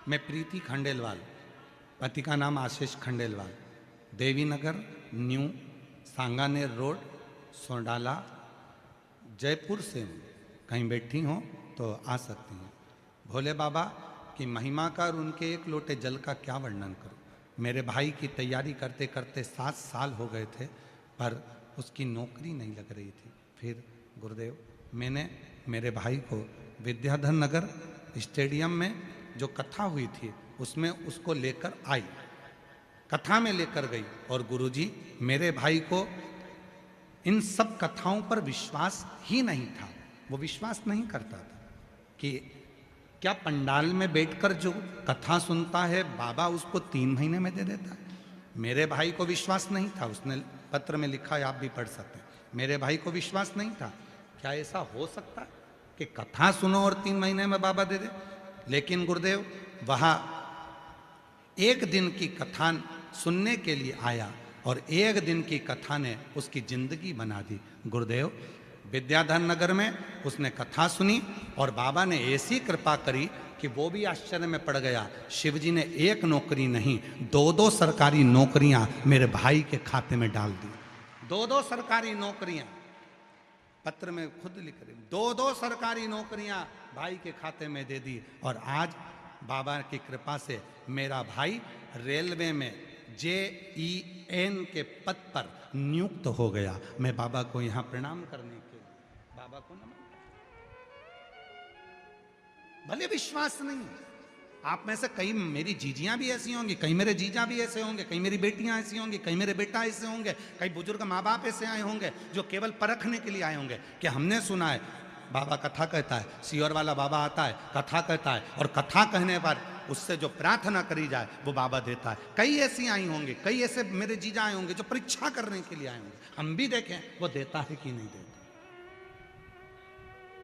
मैं प्रीति खंडेलवाल, पति का नाम आशीष खंडेलवाल, देवी नगर न्यू सांगानेर रोड सोंडाला जयपुर से हूँ। कहीं बैठी हो तो आ सकती हैं। भोले बाबा की महिमा का और उनके एक लोटे जल का क्या वर्णन करूं। मेरे भाई की तैयारी करते करते 7 साल हो गए थे, पर उसकी नौकरी नहीं लग रही थी। फिर गुरुदेव, मैंने मेरे भाई को विद्याधर नगर स्टेडियम में जो कथा हुई थी उसमें उसको लेकर आई, कथा में लेकर गई। और गुरुजी, मेरे भाई को इन सब कथाओं पर विश्वास ही नहीं था। वो विश्वास नहीं करता था कि क्या पंडाल में बैठकर जो कथा सुनता है बाबा उसको 3 महीने में दे देता है। मेरे भाई को विश्वास नहीं था, उसने पत्र में लिखा है, आप भी पढ़ सकते हैं। मेरे भाई को विश्वास नहीं था, क्या ऐसा हो सकता है कि कथा सुनो और 3 महीने में बाबा दे दे। लेकिन गुरुदेव वहाँ एक दिन की कथा सुनने के लिए आया और एक दिन की कथा ने उसकी जिंदगी बना दी। गुरुदेव, विद्याधर नगर में उसने कथा सुनी और बाबा ने ऐसी कृपा करी कि वो भी आश्चर्य में पड़ गया। शिवजी ने एक नौकरी नहीं, 2-2 सरकारी नौकरियां मेरे भाई के खाते में डाल दी। 2-2 सरकारी नौकरियां, पत्र में खुद लिख रहे, 2-2 सरकारी नौकरियां भाई के खाते में दे दी। और आज बाबा की कृपा से मेरा भाई रेलवे में JEN के पद पर नियुक्त हो गया। मैं बाबा को यहाँ प्रणाम करने के लिए बाबा को नमन। भले विश्वास नहीं, आप में से कई मेरी जीजियां भी ऐसी होंगी, कई मेरे जीजा भी ऐसे होंगे, कई मेरी बेटियां ऐसी होंगी, कई मेरे बेटा ऐसे होंगे, कई बुजुर्ग माँ बाप ऐसे आए होंगे जो केवल परखने के लिए आए होंगे कि हमने सुना है बाबा कथा कहता है, सियोर वाला बाबा आता है, कथा कहता है, और कथा कहने पर उससे जो प्रार्थना करी जाए वो बाबा देता है। कई ऐसी आई होंगी, कई ऐसे मेरे जीजा आए होंगे जो परीक्षा करने के लिए आए होंगे। हम भी देखें वो देता है कि नहीं देता।